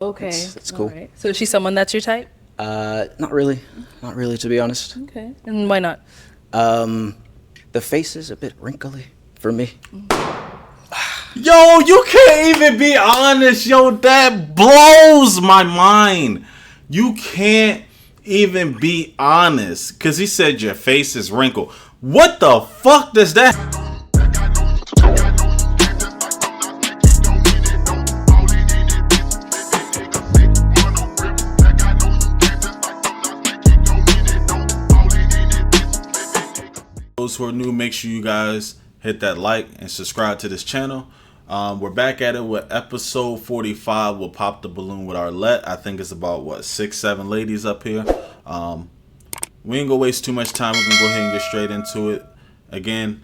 Okay. It's cool. All right. So is she someone that's your type? Not really, to be honest. Okay. And why not? The face is a bit wrinkly for me. Yo, you can't even be honest, yo. That blows my mind. You can't even be honest because he said your face is wrinkled. What the fuck does that? Those who are new, make sure you guys hit that like and subscribe to this channel. We're back at it with episode 45. We'll pop the balloon with Arlette. I think it's about what, 6-7 ladies up here. We ain't gonna waste too much time. We're gonna go ahead and get straight into it. Again,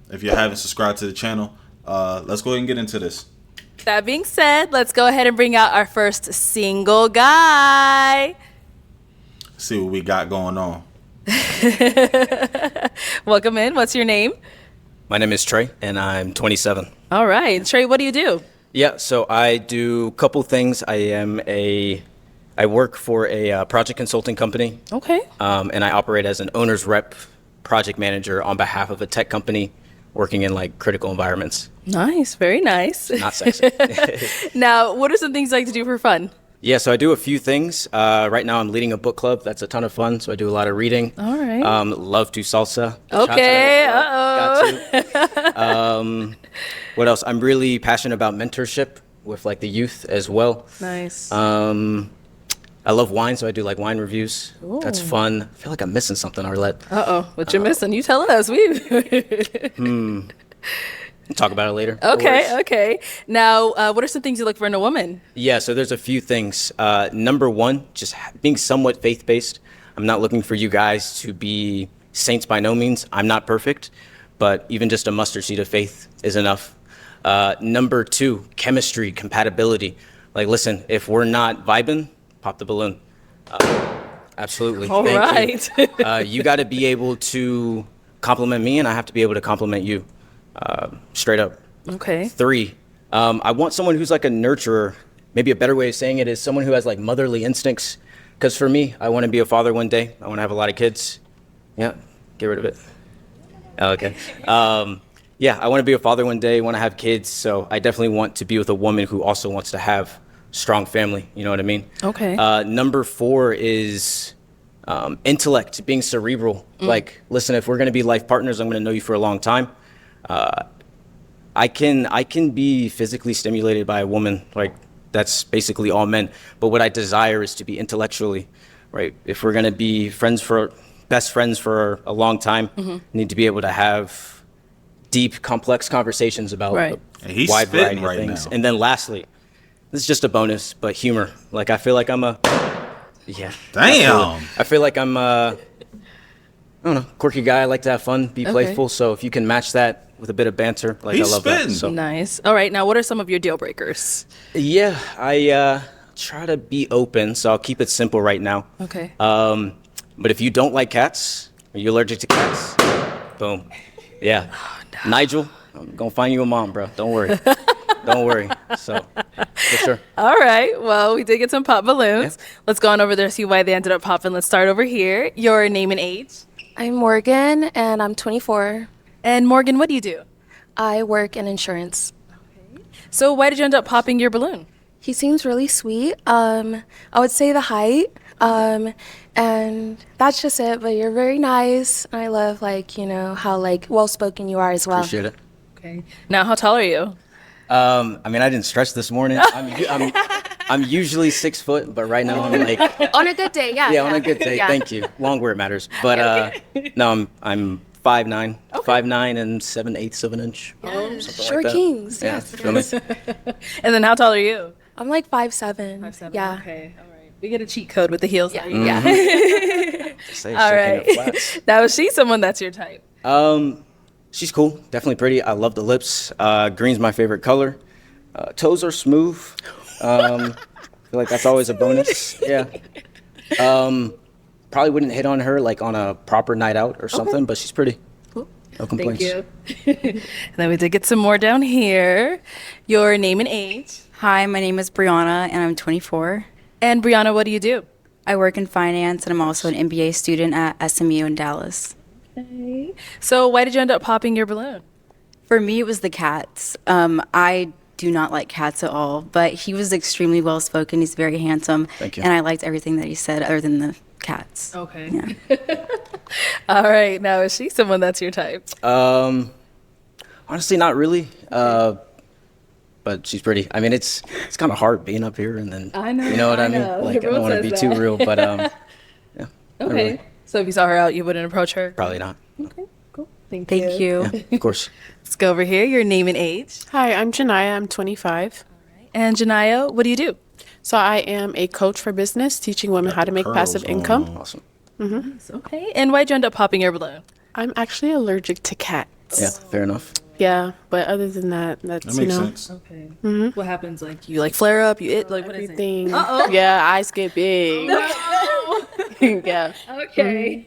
if you haven't subscribed to the channel, let's go ahead and get into this. That being said, let's go ahead and bring out our first single guy. See what we got going on. Welcome in. What's your name? My name is Trey, and I'm 27. All right. Trey, what do you do? Yeah, so I do a couple things. I work for a project consulting company. Okay. And I operate as an owner's rep project manager on behalf of a tech company working in like critical environments. Nice. Very nice. Not sexy. Now, what are some things you like to do for fun? Yeah, so I do a few things. Right now I'm leading a book club. That's a ton of fun. So I do a lot of reading. All right. Love to salsa. Okay. Got to. What else? I'm really passionate about mentorship with like the youth as well. Nice. I love wine, so I do like wine reviews. Ooh. That's fun. I feel like I'm missing something, Arlette. What you're missing? You tell us. Talk about it later. Okay. Now, what are some things you look for in a woman? Yeah, so there's a few things. Number one, just being somewhat faith-based. I'm not looking for you guys to be saints by no means. I'm not perfect, but even just a mustard seed of faith is enough. Number two, chemistry, compatibility. Like, listen, if we're not vibing, pop the balloon. Absolutely. All right. You got to be able to compliment me, and I have to be able to compliment you. Straight up. Okay. Three, I want someone who's like a nurturer. Maybe a better way of saying it is someone who has like motherly instincts. Because for me, I want to be a father one day. I want to have a lot of kids. Yeah, get rid of it. Okay. Yeah, I want to be a father one day, want to have kids. So I definitely want to be with a woman who also wants to have strong family. You know what I mean? Okay. Number four is intellect, being cerebral. Like, listen, if we're going to be life partners, I'm going to know you for a long time. I can be physically stimulated by a woman, like that's basically all men. But what I desire is to be intellectually, right? If we're gonna be best friends for a long time, need to be able to have deep, complex conversations about a wide variety of things. And then lastly, this is just a bonus, but humor. Like I feel like I'm a Damn. I feel like I'm I don't know, quirky guy. I like to have fun, be playful. So if you can match that with a bit of banter, like I love that. So. Nice. All right. Now, what are some of your deal breakers? Yeah, I try to be open, so I'll keep it simple right now. Okay. But if you don't like cats, or you're allergic to cats, boom. Yeah. Oh, no. Nigel, I'm gonna find you a mom, bro. Don't worry. Don't worry. So, for sure. All right. Well, we did get some pop balloons. Yeah. Let's go on over there, see why they ended up popping. Let's start over here. Your name and age? I'm Morgan, and I'm 24. And Morgan, what do you do? I work in insurance. Okay. So why did you end up popping your balloon? He seems really sweet. I would say the height, and that's just it. But you're very nice. I love, like, you know, how, like, well-spoken you are as well. Appreciate it. Okay. Now, how tall are you? I mean, I didn't stretch this morning. I'm usually 6 foot, but right now I'm like... On a good day, yeah. Yeah, on a good day. Yeah. Thank you. Long where it matters. But no, I'm 5'9", 5'9" and 7/8 of an inch. Oh, short like kings. Yeah. Yes. And then how tall are you? I'm like 5'7". 5'7". Yeah. Okay. All right. We get a cheat code with the heels. Yeah. Yeah. All right. Now, is she someone that's your type? She's cool. Definitely pretty. I love the lips. Green's my favorite color. Toes are smooth. I feel like that's always a bonus. Yeah. Probably wouldn't hit on her like on a proper night out or something, but she's pretty. Cool. No complaints. Thank you. And then we did get some more down here. Your name and age? Hi, my name is Brianna, and I'm 24. And Brianna, what do you do? I work in finance, and I'm also an MBA student at SMU in Dallas. Okay. So why did you end up popping your balloon? For me, it was the cats. I do not like cats at all, but he was extremely well-spoken. He's very handsome. Thank you. And I liked everything that he said other than the cats. Okay. Yeah. All right. Now, is she someone that's your type? Honestly, not really. But she's pretty. I mean, it's kind of hard being up here, and then I know, you know what I I mean. know. Like, I don't Everyone want to be says too that. real, but yeah. not Okay. really. So if you saw her out, you wouldn't approach her? Probably not. Okay, cool. Thank Thank you. Yeah, of course. Let's go over here. Your name and age. Hi, I'm Janaya. I'm 25. And Janaya, what do you do? So I am a coach for business, teaching women how to make Curls passive going income. on. Awesome. Okay. And why'd you end up popping your balloon? I'm actually allergic to cats. Yeah, fair enough. Yeah, but other than that, that's, That makes you know, sense. Okay. What happens? Like you like flare up? You like what is it? everything. Yeah, eyes get big. Yeah. Okay.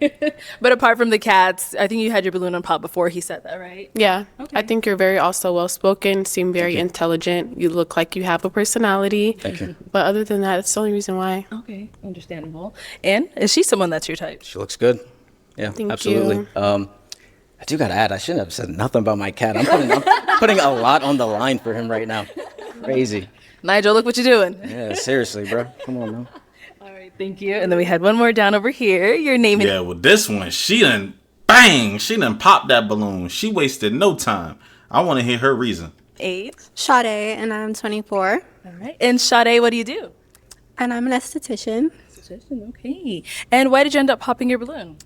But apart from the cats, I think you had your balloon on pop before he said that, right? Yeah. Okay. I think you're very also well-spoken, seem very intelligent. You look like you have a personality. Thank you. But other than that, it's the only reason why. Okay. Understandable. And is she someone that's your type? She looks good. Yeah, Thank absolutely. you. I do gotta add, I shouldn't have said nothing about my cat. I'm putting a lot on the line for him right now. Crazy. Nigel, look what you're doing. Yeah, seriously, bro. Come on, man. All right. Thank you. And then we had one more down over here. Your name and Yeah, with this one, she done popped that balloon. She wasted no time. I want to hear her reason. age. Sade, and I'm 24, All right. And Sade, what do you do? and I'm an esthetician. Okay. And why did you end up popping your balloon?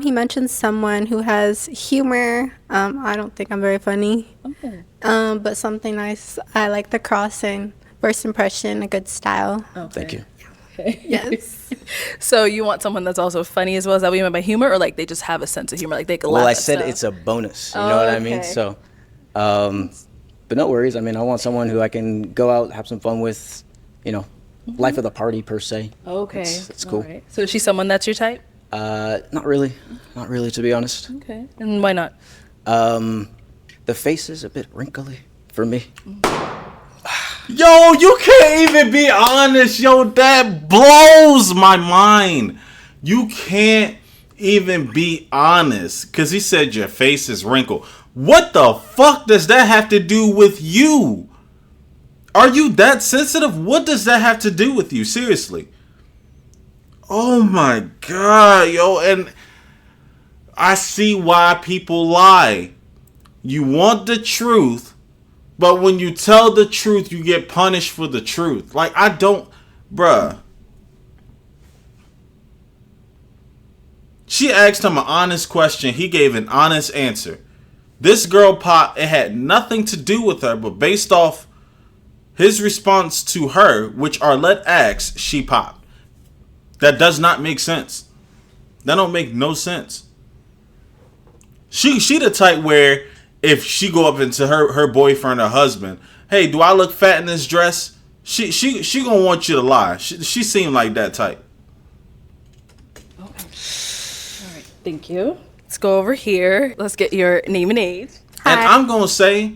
He mentioned someone who has humor. I don't think I'm very funny, Okay. but something nice. I like the cross and first impression, a good style. Thank you. Yes. So you want someone that's also funny as well? Is that what you meant by humor, or like they just have a sense of humor, like they can laugh Well, I at said stuff? it's a bonus. You know what I mean? Okay. So, but no worries. I mean, I want someone who I can go out, have some fun with, you know, life of the party per se. Okay. It's cool. All right. So is she someone that's your type? Not really, to be honest. Okay. And why not? The face is a bit wrinkly for me. Yo, you can't even be honest. Yo, that blows my mind. You can't even be honest. Because he said your face is wrinkled. What the fuck does that have to do with you? Are you that sensitive? What does that have to do with you? Seriously. Oh my God, yo. And I see why people lie. You want the truth. But when you tell the truth, you get punished for the truth. Like, I don't... Bruh. She asked him an honest question. He gave an honest answer. This girl pop, it had nothing to do with her, but based off his response to her, which Arlette asked, she popped. That does not make sense. That don't make no sense. She the type where... if she go up into her boyfriend or husband, hey, do I look fat in this dress? She gonna want you to lie. She seemed like that type. Okay. All right. Thank you. Let's go over here. Let's get your name and age. And Hi. I'm gonna say,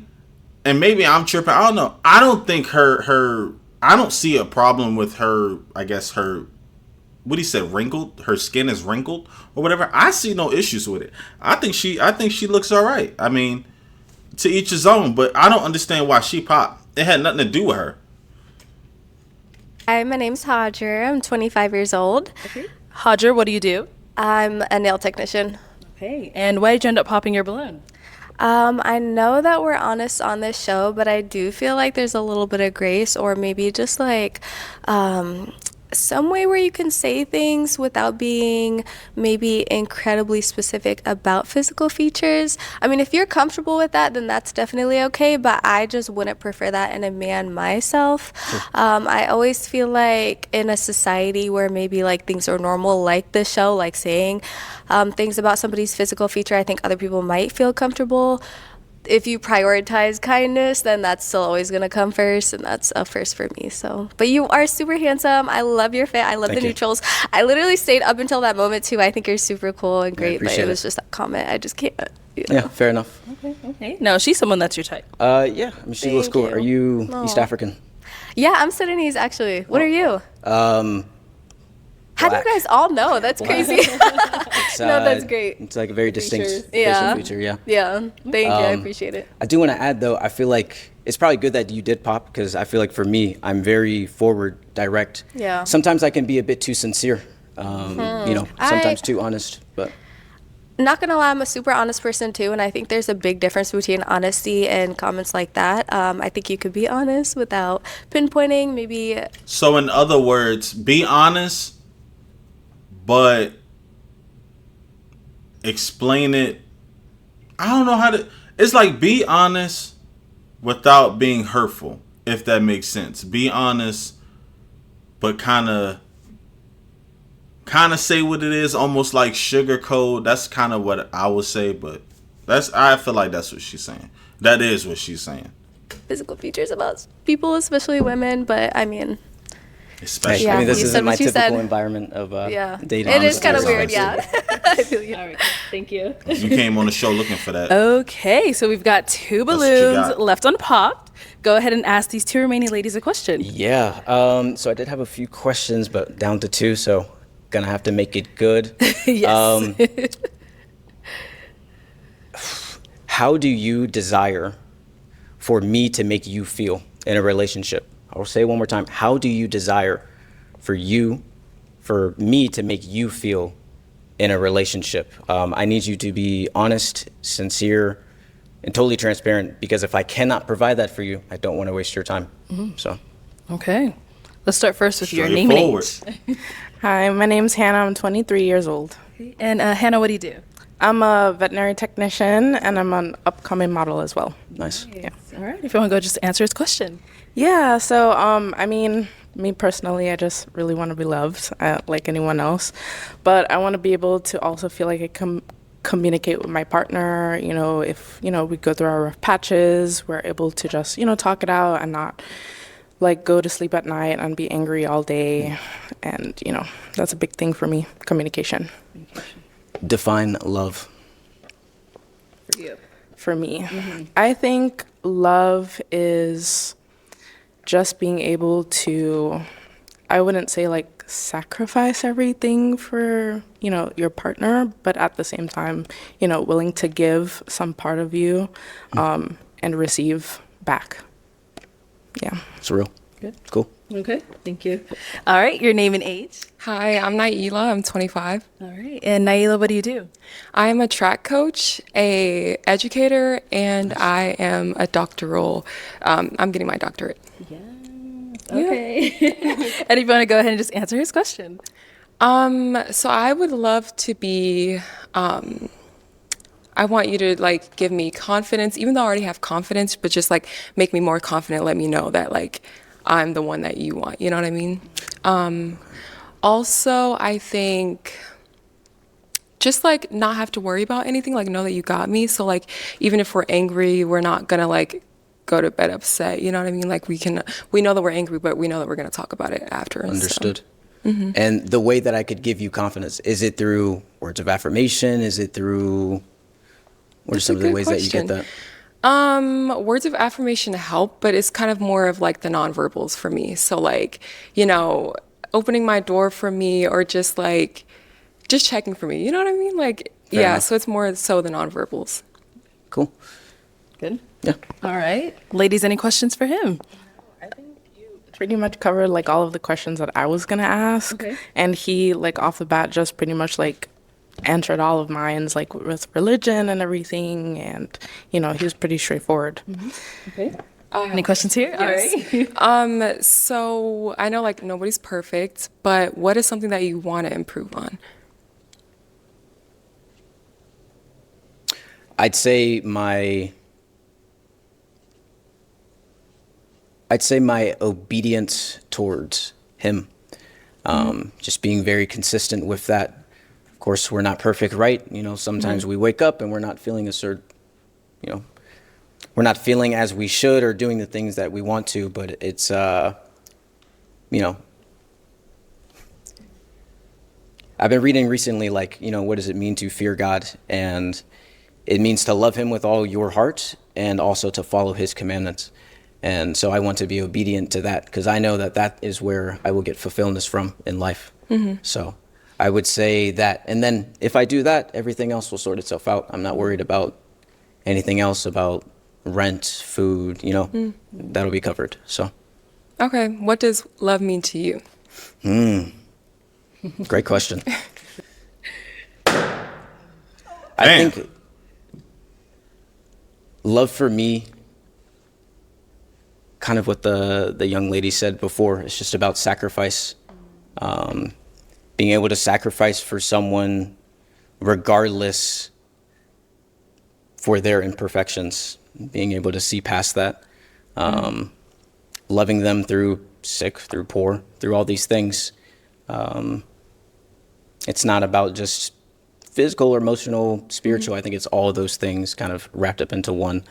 and maybe I'm tripping. I don't know. I don't think her. I don't see a problem with her. I guess her. What he said, wrinkled. Her skin is wrinkled or whatever. I see no issues with it. I think she looks all right. I mean, to each his own. But I don't understand why she popped. It had nothing to do with her. Hi, my name's Hodger. I'm 25 years old. Okay. Hodger, what do you do? I'm a nail technician. Okay. And why did you end up popping your balloon? I know that we're honest on this show, but I do feel like there's a little bit of grace, or maybe just like some way where you can say things without being maybe incredibly specific about physical features. I mean, if you're comfortable with that, then that's definitely okay, but I just wouldn't prefer that in a man myself. I always feel like in a society where maybe like things are normal, like this show, like saying things about somebody's physical feature, I think other people might feel comfortable. If you prioritize kindness, then that's still always gonna come first, and that's a first for me. So, but you are super handsome. I love your fit. I love Thank the you. neutrals. I literally stayed up until that moment too. I think you're super cool and great, but appreciate it was it. just that comment. I just can't. You know. Yeah, fair enough. Okay. Now, is she someone that's your type? Yeah, I mean, she looks Thank cool. you. Are you Aw. East African? Yeah, I'm Sudanese actually. What are you? How do you Black. guys all know? That's crazy. It's, No, that's great. It's like a very distinct Features. facial feature, yeah. Yeah, thank you. I appreciate it. I do want to add though, I feel like it's probably good that you did pop because I feel like for me, I'm very forward, direct. Yeah. Sometimes I can be a bit too sincere, you know, sometimes too honest, but. Not gonna lie, I'm a super honest person too, and I think there's a big difference between honesty and comments like that. I think you could be honest without pinpointing, maybe. So in other words, be honest, but explain it. I don't know how to. It's like be honest without being hurtful, if that makes sense. Be honest, but kind of say what it is, almost like sugarcoat. That's kind of what I would say, but I feel like that's what she's saying. That is what she's saying. Physical features about people, especially women, but I mean, Especially. I mean, this you isn't said my what you typical said. environment of yeah, dating. it is kind of honestly. weird. Yeah, I feel you. All right, thank you. You came on the show looking for that. Okay, so we've got 2 That's what you balloons got. left unpopped. Go ahead and ask these 2 remaining ladies a question. Yeah, so I did have a few questions, but down to 2, so gonna have to make it good. Yes. How do you desire for me to make you feel in a relationship? I'll say it one more time. How do you desire for me to make you feel in a relationship? I need you to be honest, sincere, and totally transparent, because if I cannot provide that for you, I don't want to waste your time. So, Okay. Let's start first with your name and Straightforward. age. Hi, my name's Hannah. I'm 23 years old. And Hannah, what do you do? I'm a veterinary technician and I'm an upcoming model as well. nice. Yeah. All right, if you want to go just answer his question. Yeah, so I mean, me personally, I just really want to be loved like anyone else. But I want to be able to also feel like I can communicate with my partner. You know, if, you know, we go through our rough patches, we're able to just, you know, talk it out and not like go to sleep at night and be angry all day. And, you know, that's a big thing for me, communication. Define love. For you. For me, I think love is just being able to, I wouldn't say like sacrifice everything for, you know, your partner, but at the same time, you know, willing to give some part of you and receive back. Yeah. It's real. Good. Cool. Okay, thank you. All right, your name and age. Hi, I'm Naila. I'm 25. All right, and Naila, what do you do? I am a track coach, a educator, and I am a doctoral. I'm getting my doctorate. Okay. And if you want to go ahead and just answer his question. So I would love to be. I want you to like give me confidence, even though I already have confidence, but just like make me more confident. Let me know that like I'm the one that you want. You know what I mean? Also, I think just like not have to worry about anything, like know that you got me. So like even if we're angry, we're not gonna like go to bed upset. You know what I mean? Like we know that we're angry, but we know that we're gonna talk about it after. and so- Understood. And the way that I could give you confidence, is it through words of affirmation? Is it through, what are That's some a of the good ways that you get question. that? Words of affirmation help, but it's kind of more of like the nonverbals for me. So like, you know, opening my door for me or just like, just checking for me. You know what I mean? Like, Fair yeah, enough. so it's more so the nonverbals. Cool. Good. Yeah. All right. Ladies, any questions for him? Pretty much covered like all of the questions that I was gonna ask. Okay. And he like off the bat just pretty much like answered all of mine, like with religion and everything, and you know, he was pretty straightforward. Okay. Any questions here? Yes. All right. So I know like nobody's perfect, but what is something that you want to improve on? I'd say my obedience towards him. Just being very consistent with that. Of course, we're not perfect, right? You know, sometimes we wake up and we're not feeling we're not feeling as we should or doing the things that we want to, but it's, you know, I've been reading recently, like, you know, what does it mean to fear God? And it means to love him with all your heart and also to follow his commandments. And so I want to be obedient to that because I know that that is where I will get fulfillment from in life. So I would say that. And then if I do that, everything else will sort itself out. I'm not worried about anything else, about rent, food, you know, that'll be covered. So. Okay, what does love mean to you? Great question. Damn. I think love for me, kind of what the young lady said before, it's just about sacrifice. Being able to sacrifice for someone regardless for their imperfections, being able to see past that. Loving them through sick, through poor, through all these things. It's not about just physical or emotional, spiritual. I think it's all of those things kind of wrapped up into one.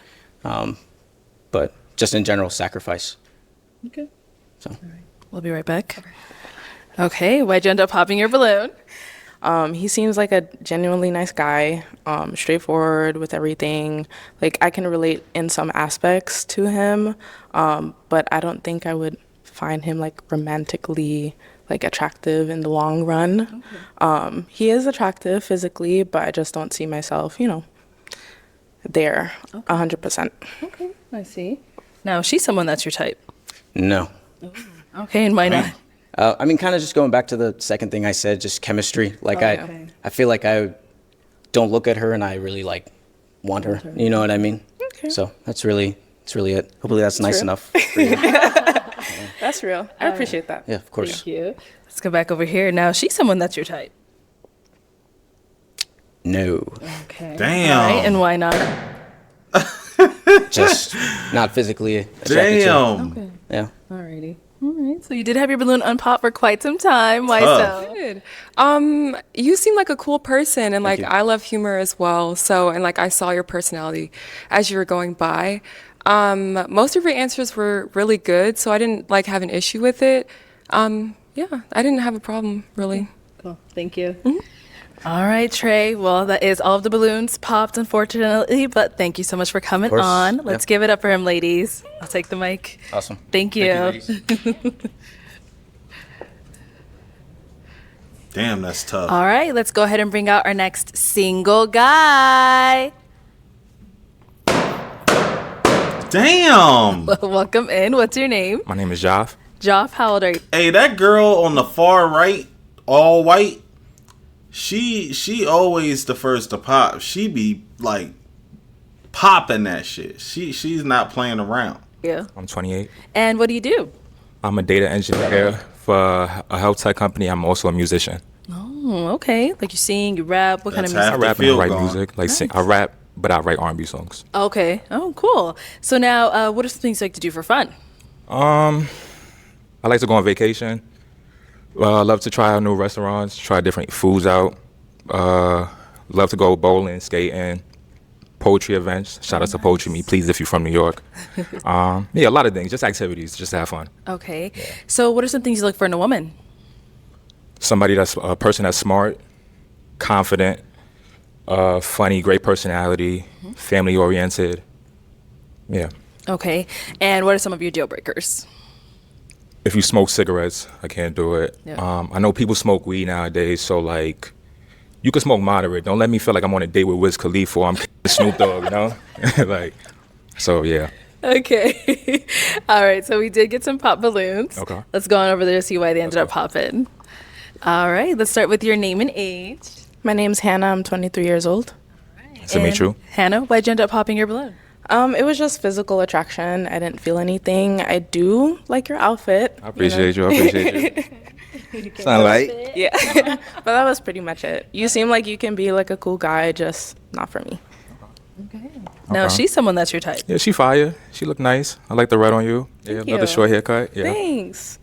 But just in general, sacrifice. Okay. So. All right. We'll be right back. Okay, why'd you end up popping your balloon? He seems like a genuinely nice guy, straightforward with everything. Like, I can relate in some aspects to him, but I don't think I would find him like romantically like attractive in the long run. Okay. He is attractive physically, but I just don't see myself, you know, there 100%. Okay, I see. Now, is she someone that's your type? No. Okay, and why not? I mean, kind of just going back to the second thing I said, just chemistry. Like, I feel like I don't look at her and I really like want her. You know what I mean? Okay. So that's really it. Hopefully that's nice enough for you. That's real. I appreciate that. Yeah, of course. Thank you. Let's go back over here. Now, is she someone that's your type? No. Okay. Damn. All right, and why not? Just not physically attracted Damn. Okay. to. Yeah. Alrighty. All right. So you did have your balloon unpopped for quite some time. Why Tough. so? Good. You seem like a cool person, and like you. I love humor as well. So, and like I saw your personality as you were going by. Most of your answers were really good, so I didn't like have an issue with it. Yeah, I didn't have a problem really. Cool. Thank you. All right, Trey. Well, that is all of the balloons popped, unfortunately, but thank you so much for coming course. on. Let's give it up for him, ladies. I'll take the mic. Awesome. Thank you. ladies. Damn, that's tough. All right, let's go ahead and bring out our next single guy. Damn. Welcome in. What's your name? My name is Joff. Joff, how old are you? Hey, that girl on the far right, all white, she always the first to pop. She be like popping that shit. She's not playing around. Yeah. I'm 28. And what do you do? I'm a data engineer for a health tech company. I'm also a musician. Oh, okay. Like you sing, you rap. What kind of That's music? I rap and I field write gone. music. Like I rap, but I write R&B songs. Okay. Oh, cool. So now, what are some things you like to do for fun? I like to go on vacation. I love to try out new restaurants, try different foods out. Love to go bowling, skating, poetry events. Shout out to Poetry Me, please, if you're from New York. Yeah, a lot of things, just activities, just to have fun. Okay. So what are some things you look for in a woman? Somebody that's a person that's smart, confident, funny, great personality, family oriented. Yeah. Okay. And what are some of your deal breakers? If you smoke cigarettes, I can't do it. Yeah. I know people smoke weed nowadays, so like, you can smoke moderate. Don't let me feel like I'm on a date with Wiz Khalifa or I'm Snoop Dogg, you know? Like, so yeah. Okay. All right. So we did get some pop balloons. Okay. Let's go on over there to see why they ended up popping. All right. Let's start with your name and age. My name's Hannah. I'm 23 years old. Nice to meet you. Hannah, why'd you end up popping your balloon? It was just physical attraction. I didn't feel anything. I do like your outfit. I appreciate you. I appreciate you. Sound like Yeah. But that was pretty much it. You seem like you can be like a cool guy, just not for me. Now, Okay. she's someone that's your type. Yeah, she fire. She look nice. I like the red on you. Yeah, love the you. short haircut. Yeah. Thanks.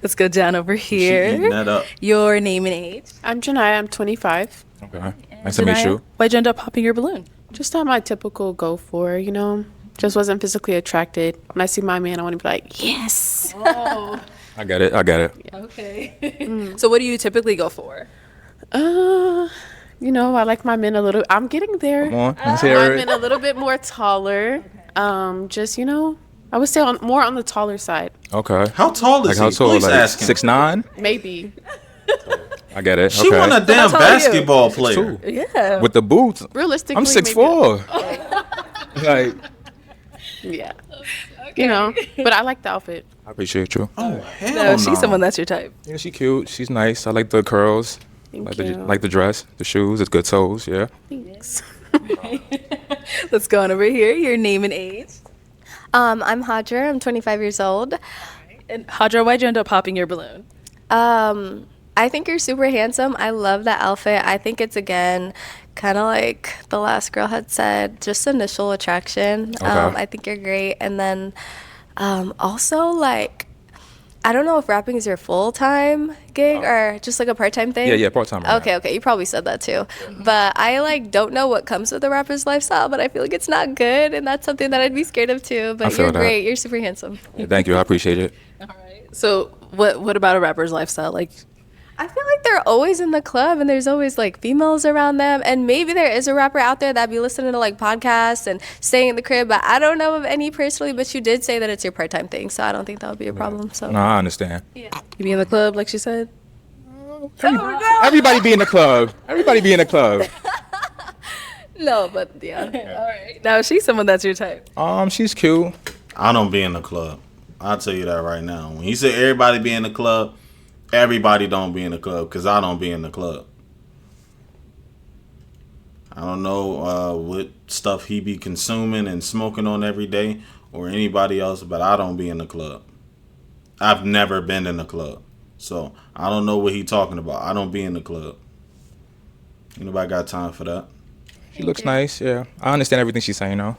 Let's go down over She eating here. that up. Your name and age. I'm Janaya. I'm 25. Okay. Nice to meet Janaya, you. why'd you end up popping your balloon? Just not my typical go for, you know. Just wasn't physically attracted. When I see my man, I want to be like, yes. I get it. I get it. Okay. So what do you typically go for? You know, I like my men a little. I'm getting there. Come on. Let's My hear men it. a little bit more taller. Just I would say more on the taller side. Okay. How tall is How he? tall? Please Like ask him. 6'9"? Maybe. I get it. She okay. want a damn tall are you? basketball player. Two. Yeah. With the boots. Realistically, I'm 6'4". Like, maybe. Yeah. But I like the outfit. I appreciate you. Oh hell No, she's someone that's your type. Yeah, she cute. She's nice. I like the curls. Thank Like you. like the dress, the shoes. It's good toes. Yeah. Thanks. Let's go on over here. Your name and age. I'm Hadra. I'm 25 years old. And Hadra, why'd you end up popping your balloon? I think you're super handsome. I love that outfit. I think it's, again, kind of like the last girl had said, just initial attraction. Okay. I think you're great. And then also, like, I don't know if rapping is your full-time gig or just like a part-time thing. Yeah, part-time. right now. Okay, you probably said that too. But I don't know what comes with a rapper's lifestyle, but I feel like it's not good, and that's something that I'd be scared of too. But feel you're that. great. You're super handsome. Yeah, thank you. I appreciate it. All right. So what about a rapper's lifestyle? Like, I feel like they're always in the club and there's always females around them, and maybe there is a rapper out there that be listening to podcasts and staying in the crib, but I don't know of any personally. But you did say that it's your part-time thing, so I don't think that would be a problem. So No, I understand. you be in the club, like she said? Everybody be in the club. Everybody be in the club. No, but yeah. All right. Now, she's someone that's your type. She's cute. I don't be in the club. I'll tell you that right now. When you say everybody be in the club, everybody don't be in the club, because I don't be in the club. I don't know what stuff he be consuming and smoking on every day or anybody else, but I don't be in the club. I've never been in the club. So I don't know what he talking about. I don't be in the club. Ain't nobody got time for that. She looks nice. Yeah, I understand everything she's saying though.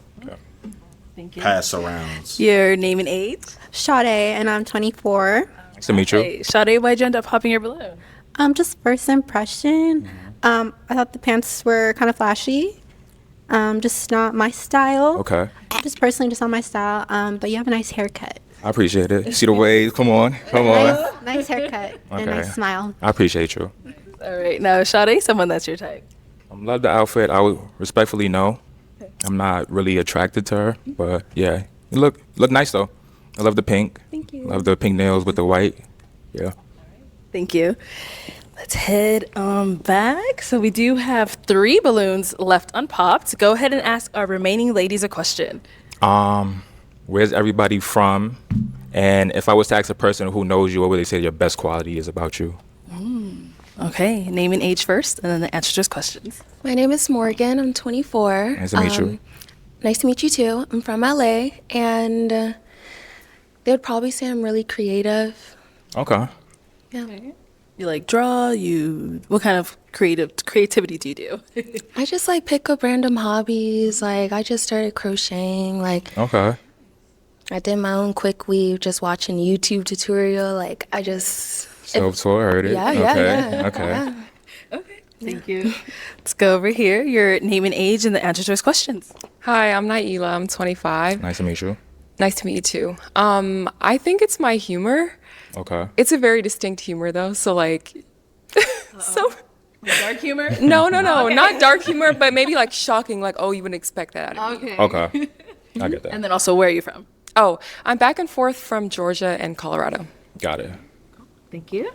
Thank you. Pass arounds. Your name and age? Sade, and I'm 24. Nice to meet you. Hey, Sade, why'd you end up popping your balloon? Just first impression. I thought the pants were kind of flashy. Just not my style. Okay. Just personally, just not my style. But you have a nice haircut. I appreciate it. See the waves? Come on. Nice haircut and a nice smile. I appreciate you. All right. Now, Sade, someone that's your type. Love the outfit. I would respectfully no. I'm not really attracted to her, but yeah, you look nice though. I love the pink. Thank you. Love the pink nails with the white. Yeah. Thank you. Let's head back. So we do have 3 balloons left unpopped. Go ahead and ask our remaining ladies a question. Where's everybody from? And if I was to ask a person who knows you, what would they say your best quality is about you? Okay, name and age first, and then the answer to just questions. My name is Morgan. I'm 24. Nice to meet you. Nice to meet you too. I'm from LA, and they would probably say I'm really creative. Okay. Yeah. You draw? What kind of creativity do you do? I just pick up random hobbies. I just started crocheting. Okay. I did my own quick weave, just watching YouTube tutorial. Self-taught, heard it. Yeah, okay. yeah. Okay. Yeah. Okay, thank you. Let's go over here. Your name and age and the answer to his questions. Hi, I'm Naila. I'm 25. Nice to meet you. Nice to meet you too. I think it's my humor. Okay. It's a very distinct humor though. So so Dark humor? no, not dark humor, but maybe shocking. Oh, you wouldn't expect that out of me. Okay. I get that. And then also, where are you from? Oh, I'm back and forth from Georgia and Colorado. Got it. Thank you.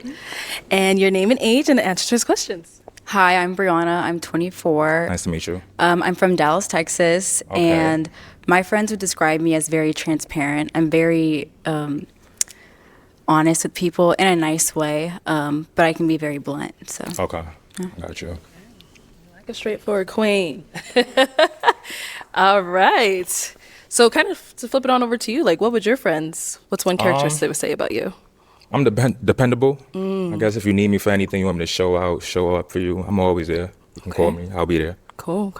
And your name and age and the answer to his questions. Hi, I'm Brianna. I'm 24. Nice to meet you. I'm from Dallas, Texas, Okay. and my friends would describe me as very transparent. I'm very honest with people in a nice way, but I can be very blunt. So. Okay. Got you. Like a straightforward queen. All right. So kind of to flip it on over to you, what would your friends, what's one characteristic they would say about you? I'm dependable. I guess if you need me for anything, you want me to show up for you, I'm always there. You can call me. I'll be there. Cool.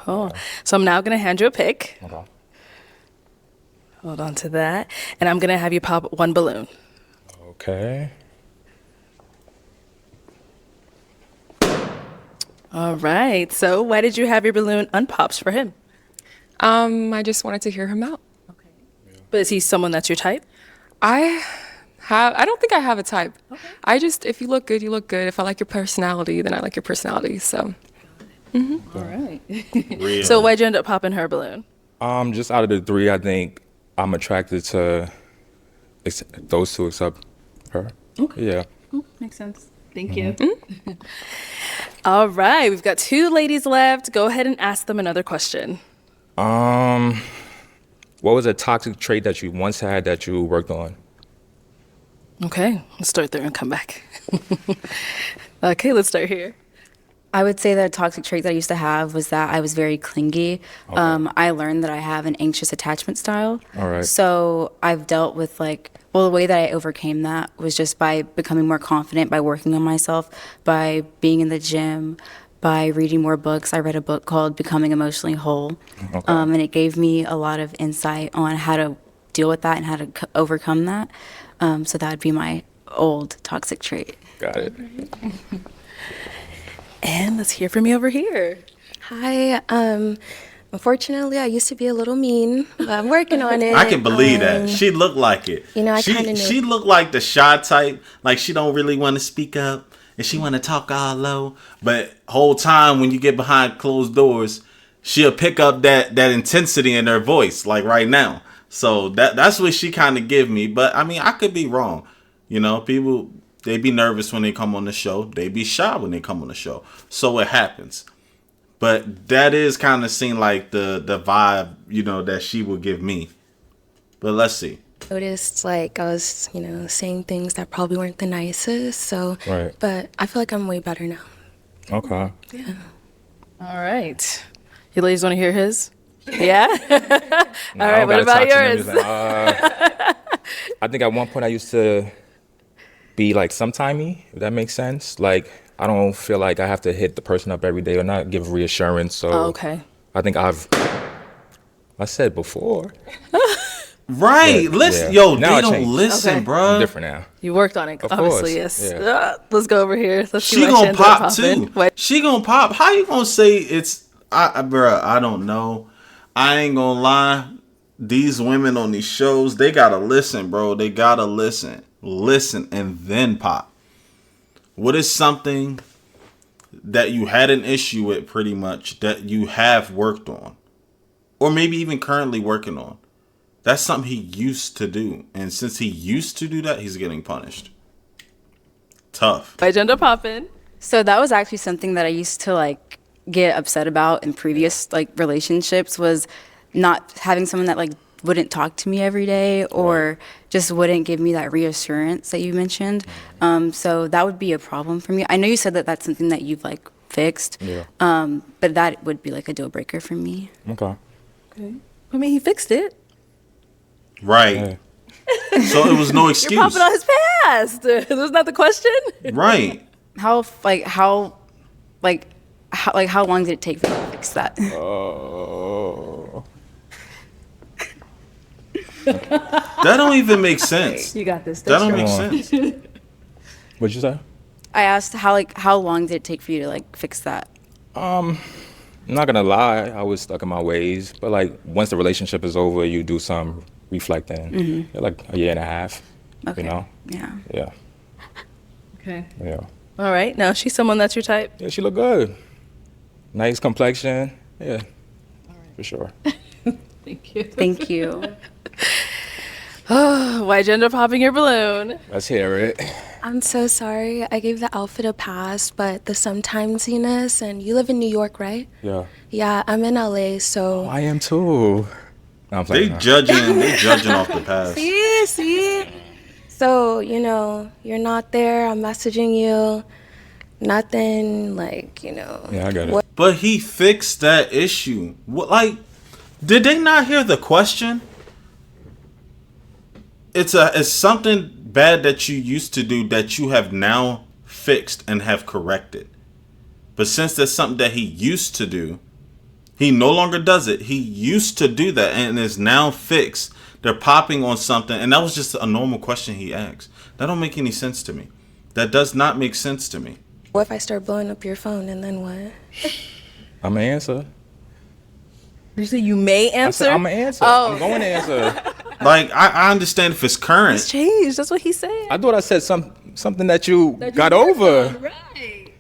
So I'm now going to hand you a pick. Okay. Hold on to that. And I'm going to have you pop 1 balloon. Okay. All right. So why did you have your balloon unpopped for him? I just wanted to hear him out. Okay. But is he someone that's your type? I don't think I have a type. Okay. If you look good, you look good. If I like your personality, then I like your personality. So. All right. Real. So why'd you end up popping her balloon? Just out of the three, I think I'm attracted to those two except her. Okay. Yeah. Makes sense. Thank you. All right, we've got 2 ladies left. Go ahead and ask them another question. What was a toxic trait that you once had that you worked on? Okay, let's start there and come back. Okay, let's start here. I would say that a toxic trait that I used to have was that I was very clingy. Okay. I learned that I have an anxious attachment style. All right. So I've dealt with the way that I overcame that was just by becoming more confident, by working on myself, by being in the gym, by reading more books. I read a book called Becoming Emotionally Whole. Okay. And it gave me a lot of insight on how to deal with that and how to overcome that. So that would be my old toxic trait. Got it. And let's hear from you over here. Hi. Unfortunately, I used to be a little mean, but I'm working on it. I can believe that. She looked like it. You know, I she, kinda knew. She looked like the shy type. Like she don't really want to speak up and she want to talk all low. But whole time when you get behind closed doors, she'll pick up that intensity in her voice, like right now. So that's what she kind of give me. But I mean, I could be wrong. You know, people, they be nervous when they come on the show. They be shy when they come on the show. So it happens. But that is kind of seem like the vibe, you know, that she will give me. But let's see. Noticed like I was, saying things that probably weren't the nicest. So, Right. but I feel like I'm way better now. Okay. Yeah. All right. You ladies want to hear his? Yeah? No, All I right, don't what gotta about talk to them. yours? Just I think at one point I used to be like sometimey, if that makes sense. Like, I don't feel like I have to hit the person up every day or not give reassurance. So Oh, okay. I think I said before. Right. But, Listen, yeah. yo, Now I they don't changed. listen, Okay. bruh. I'm different now. You worked on it, Of obviously, course, yes. yeah. Let's go over here. Let's see She why gonna Shanda's pop popping. too. Wait. She gonna pop. How you gonna say it's bruh, I don't know. I ain't gonna lie. These women on these shows, they gotta listen, bro. They gotta listen. Listen and then pop. What is something that you had an issue with pretty much that you have worked on? Or maybe even currently working on? That's something he used to do. And since he used to do that, he's getting punished. Tough. By Gender Poppin'. So that was actually something that I used to get upset about in previous relationships, was not having someone that wouldn't talk to me every day or just wouldn't give me that reassurance that you mentioned. So that would be a problem for me. I know you said that that's something that you've fixed. Yeah. But that would be a deal breaker for me. Okay. Okay. I mean, he fixed it. Right. So it was no excuse. You're popping on his past. That's not the question. Right. How long did it take for you to fix that? Oh. That don't even make sense. You got this. That don't make sense. What'd you say? I asked how long did it take for you to fix that? I'm not gonna lie, I was stuck in my ways. But once the relationship is over, you do some reflecting. Mm-hmm. Like a year and a half. Okay. You know? Yeah. Yeah. Okay. Yeah. All right. Now, she's someone that's your type? Yeah, she look good. Nice complexion. Yeah. For sure. Thank you. Thank you. Oh, why Gender Popping your balloon? Let's hear it. I'm so sorry. I gave the outfit a pass, but the sometimesiness, and you live in New York, right? Yeah. Yeah, I'm in LA, so. I am too. No, I'm They playing. judging off the past. See? So, you're not there. I'm messaging you. Nothing, Yeah, I got it. But he fixed that issue. What, did they not hear the question? It's something bad that you used to do that you have now fixed and have corrected. But since that's something that he used to do, he no longer does it. He used to do that and is now fixed. They're popping on something, and that was just a normal question he asked. That don't make any sense to me. That does not make sense to me. What if I start blowing up your phone, and then what? I'm gonna answer. Did you say you may answer? I'm gonna answer. Oh. I'm going to answer. I understand if it's current. It's changed. That's what he said. I thought I said something that you got over. Right.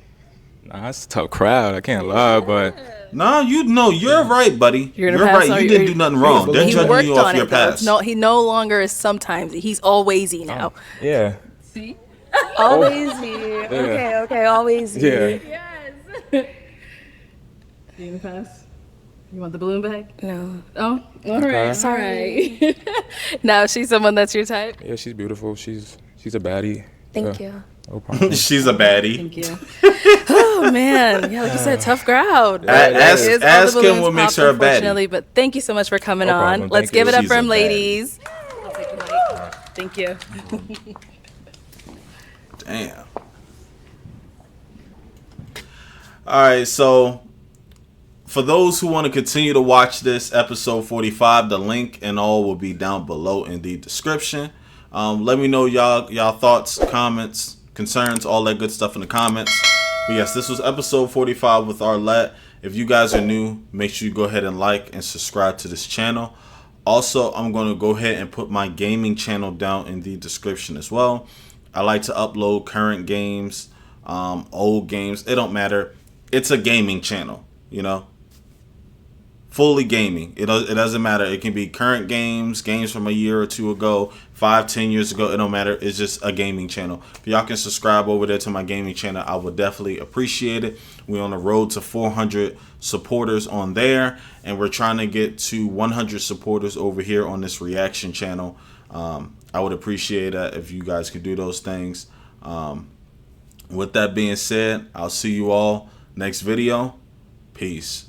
Nah, it's a tough crowd. I can't lie, but Nah, you know you're right, buddy. You're You're gonna pass right. on You your- didn't do nothing wrong. They're He judging worked you off on your it though. It's past. he no longer is sometimes. He's alwaysy now. yeah. Always you. Okay, okay, always you. Yeah. You gonna pass? You want the balloon back? No. Oh, all right. Sorry. Now she's someone that's your type. Yeah, she's beautiful. She's a baddie. Thank you. No problem. She's a baddie. Thank you. Oh man, yeah, like you said, tough crowd. Ask- It is. All the ask him balloons what makes popped, her a baddie. unfortunately, but thank you so much for coming No on. problem. Let's Thank you. give it up She's for a him, baddie. ladies. I'll take the mic. Thank you. Damn. All right, so for those who want to continue to watch this episode 45, the link and all will be down below in the description. Let me know y'all thoughts, comments, concerns, all that good stuff in the comments. But yes, this was episode 45 with Arlette. If you guys are new, make sure you go ahead and like and subscribe to this channel. Also, I'm going to go ahead and put my gaming channel down in the description as well. I like to upload current games, old games. It don't matter. It's a gaming channel, you know. Fully gaming. It doesn't matter. It can be current games, games from a year or two ago, 5-10 years ago. It don't matter. It's just a gaming channel. If y'all can subscribe over there to my gaming channel, I would definitely appreciate it. We're on the road to 400 supporters on there, and we're trying to get to 100 supporters over here on this reaction channel. I would appreciate that if you guys could do those things. With that being said, I'll see you all next video. Peace.